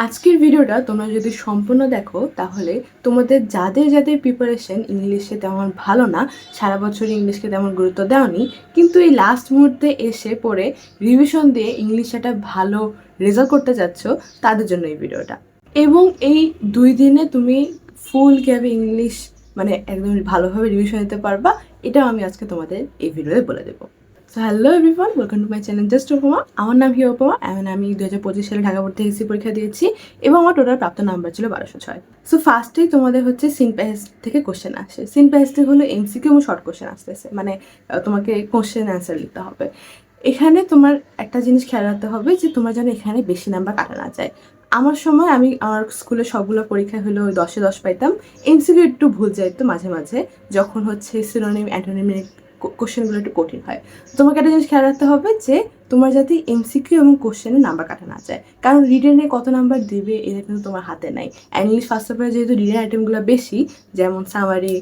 আজকের ভিডিওটা তোমরা যদি সম্পূর্ণ দেখো তাহলে তোমাদের যাদের প্রিপারেশন ইংলিশে তেমন ভালো না, সারা বছর ইংলিশকে তেমন গুরুত্ব দেওনি, কিন্তু এই লাস্ট মুহূর্তে এসে পড়ে রিভিশন দিয়ে ইংলিশে একটা ভালো রেজাল্ট করতে যাচ্ছ, তাদের জন্য এই ভিডিওটা। এবং এই 2 দিনে তুমি ফুল ক্যাবে ইংলিশ মানে একদম ভালোভাবে রিভিশন দিতে পারবা, এটাও আমি আজকে তোমাদের এই ভিডিওতে বলে দেবো। So hello everyone, welcome to my channel just উপমা। আমার নাম হিয়া উপমা এবং আমি 2025 সালে ঢাকা বোর্ড থেকে এসএসসি পরীক্ষা দিয়েছি এবং আমার টোটাল প্রাপ্ত নাম্বার ছিল 1206। সো ফার্স্টেই তোমাদের হচ্ছে সিন প্যাসেজ থেকে কোশ্চেন আসে। সিন প্যাসেজ থেকে হলো এমসিকিউ এবং শর্ট কোশ্চেন আসতেছে, মানে তোমাকে কোশ্চেন অ্যান্সার লিখতে হবে। এখানে তোমার একটা জিনিস খেয়াল রাখতে হবে যে তোমার যেন এখানে বেশি নাম্বার কাটা না যায়। আমার সময় আমার স্কুলে সবগুলো পরীক্ষা হলো 10-এ 10 পাইতাম। এমসিকিউ একটু ভুল যাইতো মাঝে মাঝে, যখন হচ্ছে সিনোনিম অ্যান্টোনিমের কোশ্চেনগুলো একটু কঠিন হয়। তোমাকে একটা জিনিস খেয়াল রাখতে হবে যে তোমার যাতে এমসিকিউ এবং কোশ্চেনে নাম্বার কাটা না যায়, কারণ রিটেনে কত নাম্বার দিবে এটা কিন্তু তোমার হাতে নাই। ইংলিশ ফার্স্ট পেপারে যেহেতু রিটেন আইটেমগুলো বেশি, যেমন সামারি,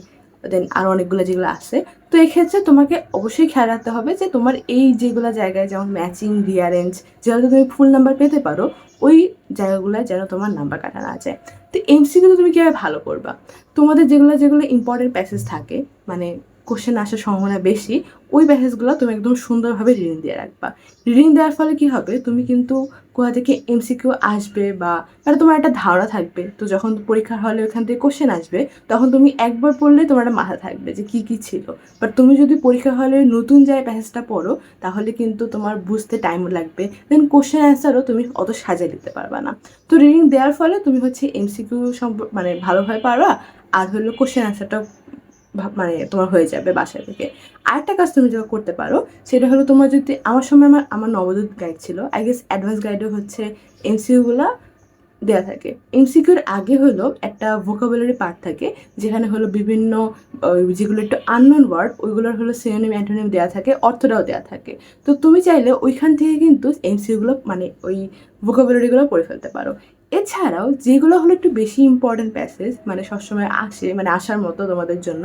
দেন আরও অনেকগুলো যেগুলো আছে, তো এক্ষেত্রে তোমাকে অবশ্যই খেয়াল রাখতে হবে যে তোমার এই যেগুলো জায়গায়, যেমন ম্যাচিং, রিয়ারেঞ্জ, যেগুলো তুমি ফুল নাম্বার পেতে পারো, ওই জায়গাগুলো যেন তোমার নাম্বার কাটা না যায়। তো এমসিকিউতে তুমি কীভাবে ভালো করবা? তোমাদের যেগুলো ইম্পর্টেন্ট প্যাসেজ থাকে, মানে কোশ্চেন আসার সম্ভাবনা বেশি, ওই প্যাসেজগুলো তুমি একদম সুন্দরভাবে রিডিং দিয়ে রাখবা। রিডিং দেওয়ার ফলে কি হবে, তুমি কিন্তু কোথা থেকে এমসিকিউ আসবে বা মানে তোমার একটা ধারণা থাকবে। তো যখন পরীক্ষার হলে ওখান থেকে কোশ্চেন আসবে, তখন তুমি একবার পড়লে তোমার একটা মাথা থাকবে যে কী কী ছিল। বাট তুমি যদি পরীক্ষার হলে নতুন যায় প্যাসেজটা পড়ো, তাহলে কিন্তু তোমার বুঝতে টাইম লাগবে, দেন কোশ্চেন অ্যান্সারও তুমি অত সাজিয়ে লিখতে পারবা না। তো রিডিং দেওয়ার ফলে তুমি হচ্ছে এমসিকিউ মানে ভালোভাবে পারবা, আর হলো কোশ্চেন অ্যান্সারটা মানে তোমার হয়ে যাবে বাসা থেকে। আরেকটা কাজ তুমি যেটা করতে পারো, সেটা হলো তোমার যদি আমার সময় আমার নবোদয় গাইড ছিল, আই গেস অ্যাডভান্স গাইডে হচ্ছে এমসিকিউগুলো দেওয়া থাকে। এমসিকিউর আগে হলো একটা ভোকাবুলারি পার্ট থাকে, যেখানে হলো বিভিন্ন যেগুলো একটু আননোন ওয়ার্ড, ওইগুলোর হলো সিনোনিম অ্যান্টোনিম দেওয়া থাকে, অর্থটাও দেওয়া থাকে। তো তুমি চাইলে ওইখান থেকে কিন্তু এমসিকিউগুলো মানে ওই ভোকাবুলারিগুলো পড়ে ফেলতে পারো। এছাড়াও যেগুলো হলো একটু বেশি ইম্পর্টেন্ট প্যাসেজ, মানে সবসময় আসে, মানে আসার মতো তোমাদের জন্য,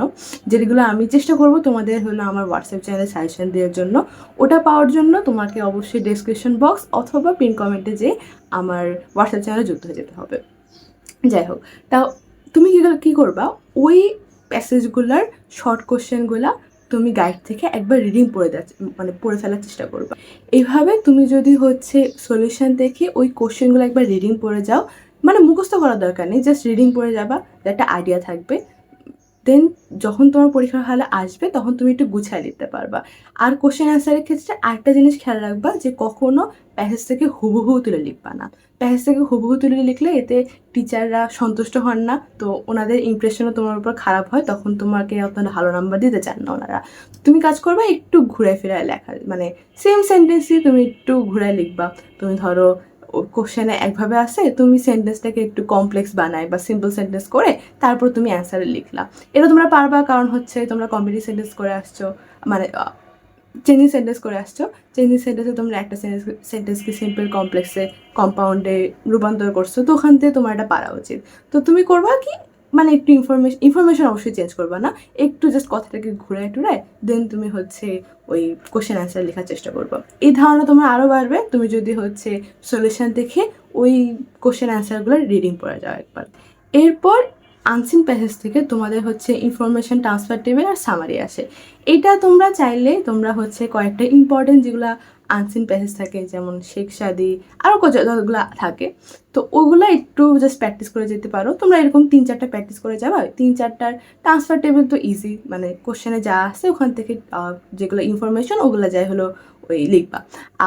যেগুলো আমি চেষ্টা করব তোমাদের হলো আমার হোয়াটসঅ্যাপ চ্যানেলে সাজেশন দেওয়ার জন্য, ওটা পাওয়ার জন্য তোমাকে অবশ্যই ডেসক্রিপশন বক্স অথবা পিন কমেন্টে যে আমার হোয়াটসঅ্যাপ চ্যানেলে যুক্ত হয়ে যেতে হবে। যাই হোক, তাও তুমি কী করবা, ওই প্যাসেজগুলোর শর্ট কোশ্চেনগুলা তুমি গাইড থেকে একবার রিডিং মানে পড়ে ফেলার চেষ্টা করবা। এইভাবে তুমি যদি হচ্ছে সলিউশন দেখে ওই কোশ্চেনগুলো একবার রিডিং পড়ে যাও, মানে মুখস্থ করার দরকার নেই, জাস্ট রিডিং পড়ে যাবা, একটা আইডিয়া থাকবে। দেন যখন তোমার পরীক্ষার হলে আসবে, তখন তুমি একটু গুছিয়ে লিখতে পারবা। আর কোশ্চেন অ্যান্সারের ক্ষেত্রে আরেকটা জিনিস খেয়াল রাখবা যে কখনো প্যাসেজ থেকে হুবহু তুলে লিখবা না। প্যাসেজ থেকে হুবহু তুলে লিখলে এতে টিচাররা সন্তুষ্ট হন না, তো ওনাদের ইমপ্রেশনও তোমার উপর খারাপ হয়, তখন তোমাকে অত ভালো নাম্বার দিতে চান না ওনারা। তুমি কাজ করবা একটু ঘুরে ফিরায় লেখা, মানে সেম সেন্টেন্সই তুমি একটু ঘুরায় লিখবা। তুমি ধরো কোশ্চেনে একভাবে আসে, তুমি সেন্টেন্সটাকে একটু কমপ্লেক্স বানায় বা সিম্পল সেন্টেন্স করে তারপর তুমি অ্যান্সারে লিখলা। এটা তোমরা পারবা, কারণ হচ্ছে তোমরা কম্পিটিভ সেন্টেন্স করে আসছো, মানে চেঞ্জিং সেন্টেন্স করে আসছো। চেঞ্জিং সেন্টেন্সে তোমরা একটা সেন্টেন্সকে সিম্পল কমপ্লেক্সে কম্পাউন্ডে রূপান্তর করছো, তো ওখান থেকে তোমার এটা পারা উচিত। তো তুমি করবা কি, মানে একটু ইনফরমেশন অবশ্যই চেঞ্জ করবা না, একটু জাস্ট কথাটাকে ঘুরায় টুরায় দেন তুমি হচ্ছে ওই কোশ্চেন অ্যান্সার লেখার চেষ্টা করবো। এই ধারণা তোমার আরও বাড়বে তুমি যদি হচ্ছে সলিউশন দেখে ওই কোশ্চেন অ্যান্সারগুলো রিডিং পড়ে যাও একবার। এরপর আনসিন প্যাসেজ থেকে তোমাদের হচ্ছে ইনফরমেশন ট্রান্সফার টেবিল আর সামারি আসে। এটা তোমরা চাইলে তোমরা হচ্ছে কয়েকটা ইম্পর্টেন্ট যেগুলো আনসিন প্যাসেজ থাকে, যেমন শেখ সাদি, আরও যতগুলো থাকে, তো ওগুলো একটু জাস্ট প্র্যাকটিস করে যেতে পারো। তোমরা এরকম 3-4টা প্র্যাকটিস করে যাবা। 3-4টার ট্রান্সফার টেবিল তো ইজি, মানে কোশ্চেনে যা আসছে ওখান থেকে যেগুলো ইনফরমেশন ওগুলো যাই হলো ওই লিখবা।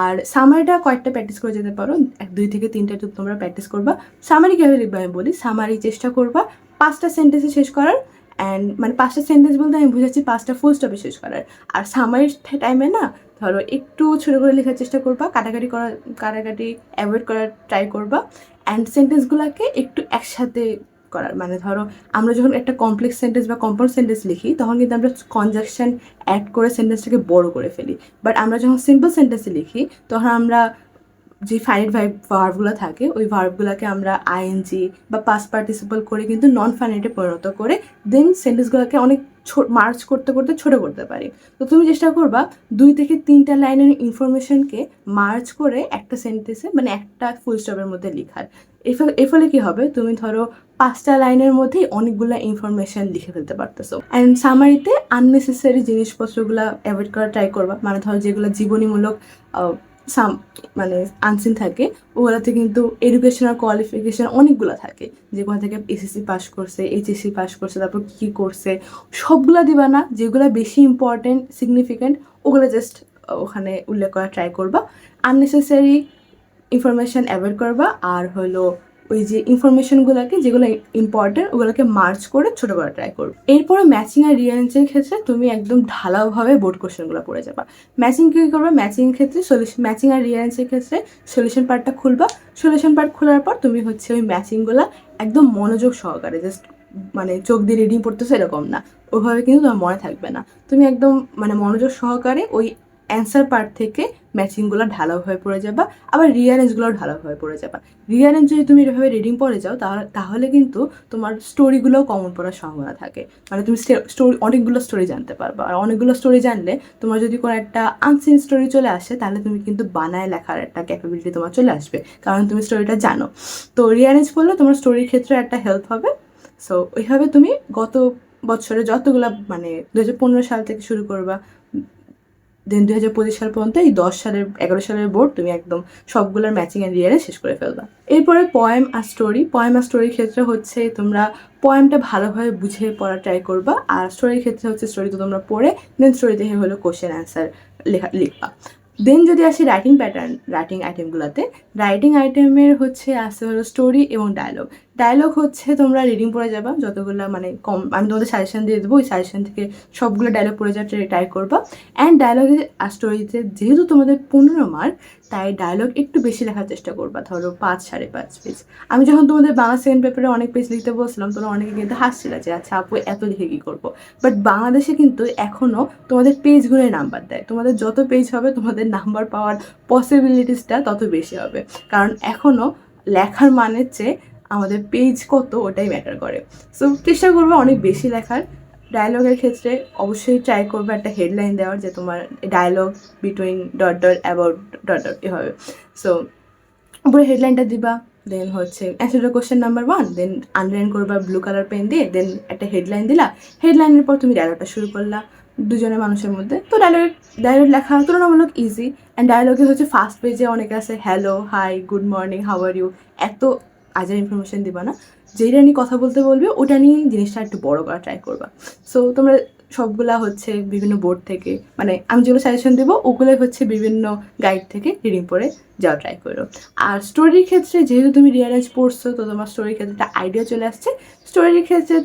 আর সামারিটা কয়েকটা প্র্যাকটিস করে যেতে পারো, 2 থেকে 3টা তোমরা প্র্যাকটিস করবা। সামারি কীভাবে লিখবা আমি বলি, সামারি চেষ্টা করবা 5টা সেন্টেন্সে শেষ করার, অ্যান্ড মানে 5টা সেন্টেন্স বলতে আমি বুঝাচ্ছি 5টা ফুল স্টপে শেষ করার। আর সামারির টাইমে না, ধরো একটু ছোটো করে লেখার চেষ্টা করবা, কাটাকাটি অ্যাভয়েড করার ট্রাই করবা, অ্যান্ড সেন্টেন্সগুলোকে একটু একসাথে করার। মানে ধরো আমরা যখন একটা কমপ্লেক্স সেন্টেন্স বা কম্পাউন্ড সেন্টেন্স লিখি, তখন কিন্তু আমরা কনজাংশন অ্যাড করে সেন্টেন্সটাকে বড় করে ফেলি। বাট আমরা যখন সিম্পল সেন্টেন্সে লিখি, তখন আমরা যে ফাইনাইট ভার্বগুলো থাকে, ওই ভার্বগুলোকে আমরা আইএনজি বা পাস্ট পার্টিসিপল করে কিন্তু নন ফাইনাইটে পরিণত করে দেন সেন্টেন্সগুলোকে অনেক মার্চ করতে করতে ছোটো করতে পারি। তো তুমি চেষ্টা করবা 2 থেকে 3টা লাইনের ইনফরমেশনকে মার্চ করে একটা সেন্টেন্সে, মানে একটা ফুল স্টপের মধ্যে লেখার। এর ফলে কী হবে, তুমি ধরো 5টা লাইনের মধ্যেই অনেকগুলো ইনফরমেশান লিখে ফেলতে পারতেছো। অ্যান্ড সামারিতে আননেসেসারি জিনিসপত্রগুলো অ্যাভয়েড করা ট্রাই করবা। মানে ধরো যেগুলো জীবনীমূলক মানে আনসিন থাকে, ওগুলোতে কিন্তু এডুকেশনাল কোয়ালিফিকেশান অনেকগুলো থাকে, যেগুলো থেকে এসএসসি পাস করছে, এইচএসসি পাস করছে, তারপর কী করছে, সবগুলো দিবা না। যেগুলো বেশি ইম্পর্টেন্ট সিগনিফিক্যান্ট ওগুলো জাস্ট ওখানে উল্লেখ করা ট্রাই করবা। আননেসেসারি ইনফরমেশান অ্যাভয়েড করবা। আর হলো ওই যে ইনফরমেশনগুলোকে যেগুলো ইম্পর্টেন্ট ওগুলোকে মার্চ করে ছোটো করা ট্রাই করবো। এরপরে ম্যাচিং আর রিয়ারেঞ্জের ক্ষেত্রে তুমি একদম ঢালাওভাবে বোর্ড কোশ্চেনগুলো পড়ে যাবা। ম্যাচিং কী করবা, ম্যাচিংয়ের ক্ষেত্রে ম্যাচিং আর রিয়ারেঞ্জের ক্ষেত্রে সলিউশন পার্টটা খুলবা। সলিউশন পার্ট খোলার পর তুমি হচ্ছে ওই ম্যাচিংগুলো একদম মনোযোগ সহকারে, জাস্ট মানে চোখ দিয়ে রিডিং পড়তেছো এরকম না, ওইভাবে কিন্তু তোমার মনে থাকবে না। তুমি একদম মানে মনোযোগ সহকারে ওই অ্যান্সার পার্ট থেকে ম্যাচিংগুলো ঢালাওভাবে পড়ে যাবা, আবার রিয়ারেঞ্জগুলো ঢালাওভাবে পড়ে যাবা। রিয়ারেঞ্জ যদি তুমি এভাবে রিডিং পড়ে যাও তাহলে কিন্তু তোমার স্টোরিগুলোও কমন পড়ার সম্ভাবনা থাকে। মানে তুমি অনেকগুলো স্টোরি জানতে পারবা। আর অনেকগুলো স্টোরি জানলে তোমার যদি কোনো একটা আনসিন স্টোরি চলে আসে, তাহলে তুমি কিন্তু বানায় লেখার একটা ক্যাপাবিলিটি তোমার চলে আসবে, কারণ তুমি স্টোরিটা জানো। তো রিয়ারেঞ্জ পড়লে তোমার স্টোরির ক্ষেত্রে একটা হেল্প হবে। সো ওইভাবে তুমি গত বছরে যতগুলো মানে 2015 সাল থেকে শুরু করবা, দেন 2025 সাল পর্যন্ত এই 11 সালের বোর্ড তুমি একদম সবগুলোর ম্যাচিং অ্যান্ড রিয়ারে শেষ করে ফেলবা। এরপরে পয়েম আর স্টোরির ক্ষেত্রে হচ্ছে তোমরা পয়েমটা ভালোভাবে বুঝে পড়া ট্রাই করবা। আর স্টোরির ক্ষেত্রে হচ্ছে স্টোরি তো তোমরা পড়ে দেন স্টোরি দেখে হলো কোশ্চেন অ্যান্সার লিখবা। দেন যদি আসি রাইটিং আইটেমগুলোতে, রাইটিং আইটেমের হচ্ছে আসে হলো স্টোরি এবং ডায়লগ হচ্ছে তোমরা রিডিং পড়ে যাবা যতগুলো মানে কম, আমি তোমাদের সাজেশন দিয়ে দেবো, ওই সাজেশন থেকে সবগুলো ডায়লগ পড়ে যাওয়ার ট্রাই করবা। অ্যান্ড ডায়লগে আর স্টোরিতে যেহেতু তোমাদের 15 মার্ক, তাই ডায়লগ একটু বেশি লেখার চেষ্টা করবা, ধরো 5-5.5 পেজ। আমি যখন তোমাদের বাংলা সেকেন্ড পেপারে অনেক পেজ লিখতে বলছিলাম, তোমরা অনেকে কিন্তু হাসছিল যে আচ্ছা আপু এত লিখে কী করবো। বাট বাংলাদেশে কিন্তু এখনও তোমাদের পেজগুলোয় নাম্বার দেয়, তোমাদের যত পেজ হবে তোমাদের নাম্বার পাওয়ার পসিবিলিটিসটা তত বেশি হবে, কারণ এখনও লেখার মানের চেয়ে আমাদের পেজ কত ওটাই ম্যাটার করে। সো চেষ্টা করবে অনেক বেশি লেখার। ডায়লগের ক্ষেত্রে অবশ্যই ট্রাই করবে একটা হেডলাইন দেওয়ার, যে তোমার ডায়লগ বিটুইন অ্যাবাউট এভাবে। সো উপরে হেডলাইনটা দিবা, দেন হচ্ছে অ্যান্সার কোশ্চেন নাম্বার 1, দেন আন্ডারলাইন করবা ব্লু কালার পেন দিয়ে, দেন একটা হেডলাইন দিলা। হেডলাইনের পর তুমি ডায়লগটা শুরু করলা দুজনের মানুষের মধ্যে। তো ডায়লগ লেখা তুলনামূলক ইজি। অ্যান্ড ডায়লগে হচ্ছে ফার্স্ট পেজে অনেকে আছে hello, hi, good morning, how are you, এত আজের ইনফরমেশান দিবা না। যেটা নিয়ে কথা বলতে বলবে ওটা নিয়ে জিনিসটা একটু বড় করা ট্রাই করবা। সো তোমরা সবগুলা হচ্ছে বিভিন্ন বোর্ড থেকে, মানে আমি যেগুলো সাজেশন দেবো ওগুলোই হচ্ছে বিভিন্ন গাইড থেকে রিডিং পড়ে যাওয়া ট্রাই করো। আর স্টোরির ক্ষেত্রে যেহেতু তুমি রিয়ালাইজ পড়ছো, তো তোমার স্টোরির ক্ষেত্রে একটা আইডিয়া চলে আসছে। স্টোরির ক্ষেত্রে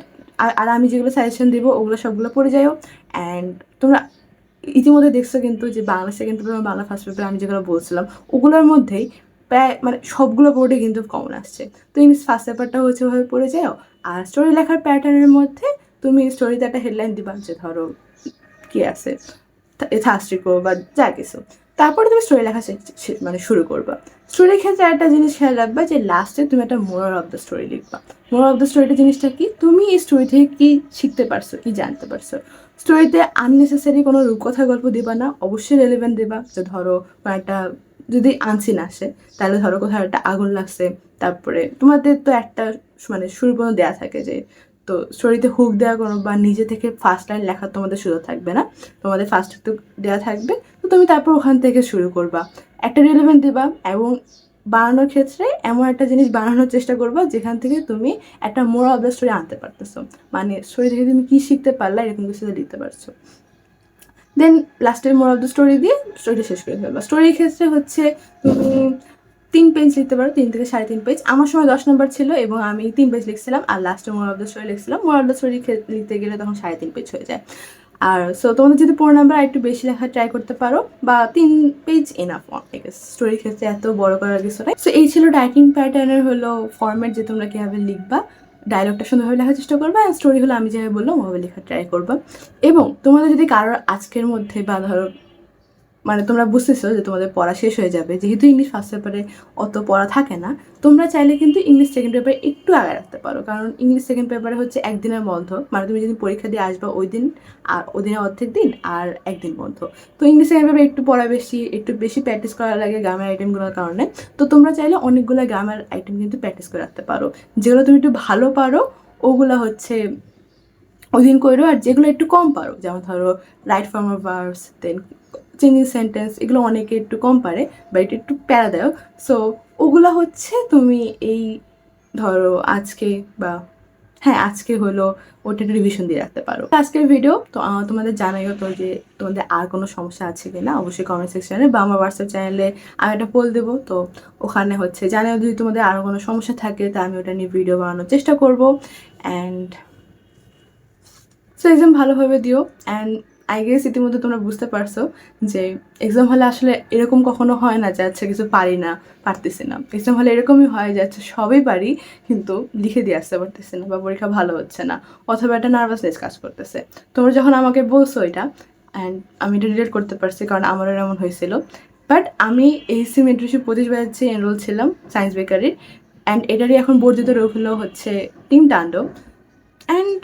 আর আমি যেগুলো সাজেশন দেবো ওগুলো সবগুলো পড়ে যাও। অ্যান্ড তোমরা ইতিমধ্যে দেখছো কিন্তু যে Bangla second paper, Bangla first paper আমি যেগুলো বলছিলাম ওগুলোর মধ্যেই প্রায় মানে সবগুলো বোর্ডে কিন্তু কমন আসছে। তো ইংলিশ ফার্স্ট পেপারটা হচ্ছে ওভাবে পড়ে যাও। আর স্টোরি লেখার প্যাটার্নের মধ্যে তুমি স্টোরিতে একটা হেডলাইন দিবা, যে ধরো কী আছে থাস্ট্রিকো বা যা কিছু, তারপরে তুমি স্টোরি লেখা মানে শুরু করবা। স্টোরির ক্ষেত্রে একটা জিনিস খেয়াল রাখবা যে লাস্টে তুমি একটা মোরাল অফ দ্য স্টোরি লিখবা। মোরাল অফ দ্য স্টোরিটা জিনিসটা কি, তুমি এই স্টোরি থেকে কী শিখতে পারছো, কী জানতে পারছো। স্টোরিতে আননেসেসারি কোনো রূপকথা গল্প দেবা না, অবশ্যই রেলেভেন্ট দেবা। যে ধরো একটা যদি আনসিন আসে, তাহলে ধরো কোথাও একটা আগুন লাগছে, তারপরে তোমাদের তো একটা মানে শুরু পর্যন্ত দেওয়া থাকে যে, তো স্টোরিতে হুক দেওয়া কোনো বা নিজে থেকে ফার্স্ট লাইন লেখার তোমাদের সুযোগ থাকবে না, তোমাদের ফার্স্ট তো দেওয়া থাকবে। তো তুমি তারপর ওখান থেকে শুরু করবা, একটা রিলেভেন্ট দেবা। এবং বানানোর ক্ষেত্রে এমন একটা জিনিস বানানোর চেষ্টা করবা যেখান থেকে তুমি একটা মোরাল অফ দ্য স্টোরি আনতে পারতেছো, মানে স্টোরি থেকে তুমি কী শিখতে পারলা এরকম কিছু লিখতে পারছো। দেন লাস্টের মোরাল অফ দ্য স্টোরি দিয়ে স্টোরিটা শেষ করে ফেলবা। স্টোরির ক্ষেত্রে হচ্ছে তুমি 3 পেজ লিখতে পারো, 3 থেকে 3.5 পেজ। আমার সময় 10 নম্বর ছিল এবং আমি 3 পেজ লিখছিলাম, আর লাস্টে moral of the story লিখছিলাম। Moral of the story লিখতে গেলে তখন 3.5 পেজ হয়ে যায়। আর সো তোমাদের যদি 15 নাম্বার একটু বেশি লেখা ট্রাই করতে পারো, বা 3 পেজ এনাফ আই গেস। স্টোরির ক্ষেত্রে এত বড় করার কিছু নাই। সো এই ছিল রাইটিং প্যাটার্নের হলো ফরম্যাট, যে তোমরা কীভাবে লিখবা। ডায়লগটা সুন্দরভাবে লেখার চেষ্টা করবা, আর স্টোরি হলো আমি যেভাবে বললাম ওভাবে লেখার ট্রাই করবা। এবং তোমাদের যদি কারোর আজকের মধ্যে বা ধরো মানে তোমরা বুঝতেছো যে তোমাদের পড়া শেষ হয়ে যাবে, যেহেতু ইংলিশ ফার্স্ট পেপারে অত পড়া থাকে না, তোমরা চাইলে কিন্তু ইংলিশ সেকেন্ড পেপারে একটু আগে রাখতে পারো। কারণ ইংলিশ সেকেন্ড পেপারে হচ্ছে একদিনের বন্ধ, মানে তুমি যেদিন পরীক্ষা দিয়ে আসবা ওই দিন আর ওদিনের অর্ধেক দিন আর একদিন বন্ধ। তো ইংলিশ সেকেন্ড পেপারে একটু পড়া বেশি, একটু বেশি প্র্যাকটিস করা লাগে গ্রামার আইটেমগুলোর কারণে। তো তোমরা চাইলে অনেকগুলো গ্রামার আইটেম কিন্তু প্র্যাকটিস করে রাখতে পারো। যেগুলো তুমি একটু ভালো পারো ওগুলো হচ্ছে ওই দিন করো, আর যেগুলো একটু কম পারো, যেমন ধরো right form of verbs, then changing sentence, এগুলো অনেকে একটু কম পারে বা এটা একটু প্যারাদায়ক, সো ওগুলো হচ্ছে তুমি এই ধরো আজকে বা হ্যাঁ আজকে হলো ওটা একটু রিভিশন দিয়ে রাখতে পারো। আজকের ভিডিও তো তোমাদের জানাইও তো যে তোমাদের আর কোনো সমস্যা আছে কিনা, অবশ্যই কমেন্ট সেকশনে বা আমার হোয়াটসঅ্যাপ চ্যানেলে আমি একটা পোল দেবো, তো ওখানে হচ্ছে জানাও যদি তোমাদের আরও কোনো সমস্যা থাকে, তা আমি ওটা নিয়ে ভিডিও বানানোর চেষ্টা করবো। অ্যান্ড সো এক্সাম ভালোভাবে দিও। অ্যান্ড আই গেস ইতিমধ্যে তোমরা বুঝতে পারছো যে এক্সাম হলে আসলে এরকম কখনো হয় না যে আচ্ছা কিছু পারি না, পারতেছি না। এক্সাম হলে এরকমই হয় যে আচ্ছা সবই পারি কিন্তু লিখে দিয়ে আসতে পারতেছি না, বা পরীক্ষা ভালো হচ্ছে না, অথবা একটা নার্ভাসনেস কাজ করতেছে। তোমরা যখন আমাকে বলছো এটা, অ্যান্ড আমি এটা রিলেট করতে পারছি কারণ আমারও এমন হয়েছিল। বাট আমি এইচএসসি মেন্টরশিপ 25 ব্যাচে এনরোল ছিলাম সায়েন্স বেকারির, অ্যান্ড এটারই এখন বর্ধিত রূপ হলো হচ্ছে টিম তাণ্ডব। অ্যান্ড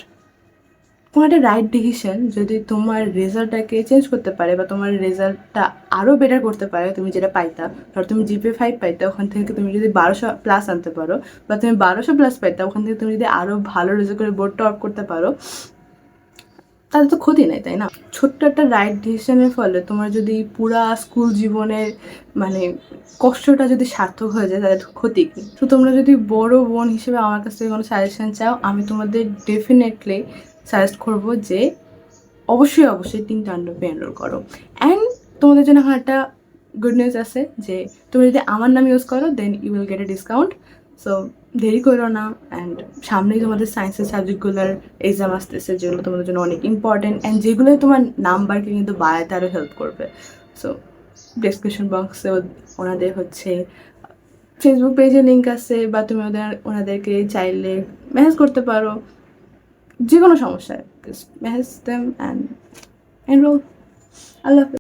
কোনো একটা রাইট ডিসিশন যদি তোমার রেজাল্টটাকে চেঞ্জ করতে পারে বা তোমার রেজাল্টটা আরও বেটার করতে পারে, তুমি যেটা পাইতা, ধরো তুমি জিপিএ 5 পাইতা, ওখান থেকে তুমি যদি 1200+ আনতে পারো, বা তুমি 1200+ পাইতা, ওখান থেকে তুমি যদি আরও ভালো রেজাল্ট করে বোর্ড টপ করতে পারো, তাদের তো ক্ষতি নেই, তাই না? ছোট্ট একটা রাইট ডিসিশনের ফলে তোমার যদি পুরা স্কুল জীবনের মানে কষ্টটা যদি সার্থক হয়ে যায়, তাদের ক্ষতি কী? তো তোমরা যদি বড় বোন হিসেবে আমার কাছ থেকে কোনো সাজেশন চাও, আমি তোমাদের ডেফিনেটলি সাজেস্ট করবো যে অবশ্যই অবশ্যই টিম তাণ্ডবে এনরোল করো। অ্যান্ড তোমাদের জন্য এখন একটা গুড নিউজ আছে যে তুমি যদি আমার নাম ইউজ করো then you will get a discount. So দেরি করো না। অ্যান্ড সামনেই তোমাদের সায়েন্সের সাবজেক্টগুলোর এক্সাম আসতেছে, যেগুলো তোমাদের জন্য অনেক ইম্পর্টেন্ট অ্যান্ড যেগুলো তোমার নাম্বারকে কিন্তু বাড়াতে আরও হেল্প করবে। সো ডেসক্রিপশন বক্সে ওনাদের হচ্ছে ফেসবুক পেজে লিঙ্ক আছে, বা তুমি ওনাদেরকে চাইলে মেসেজ করতে পারো, যে কোনো সমস্যায় মেসেজ দেম অ্যান্ড এনরোল। আল্লাহ হাফেজ।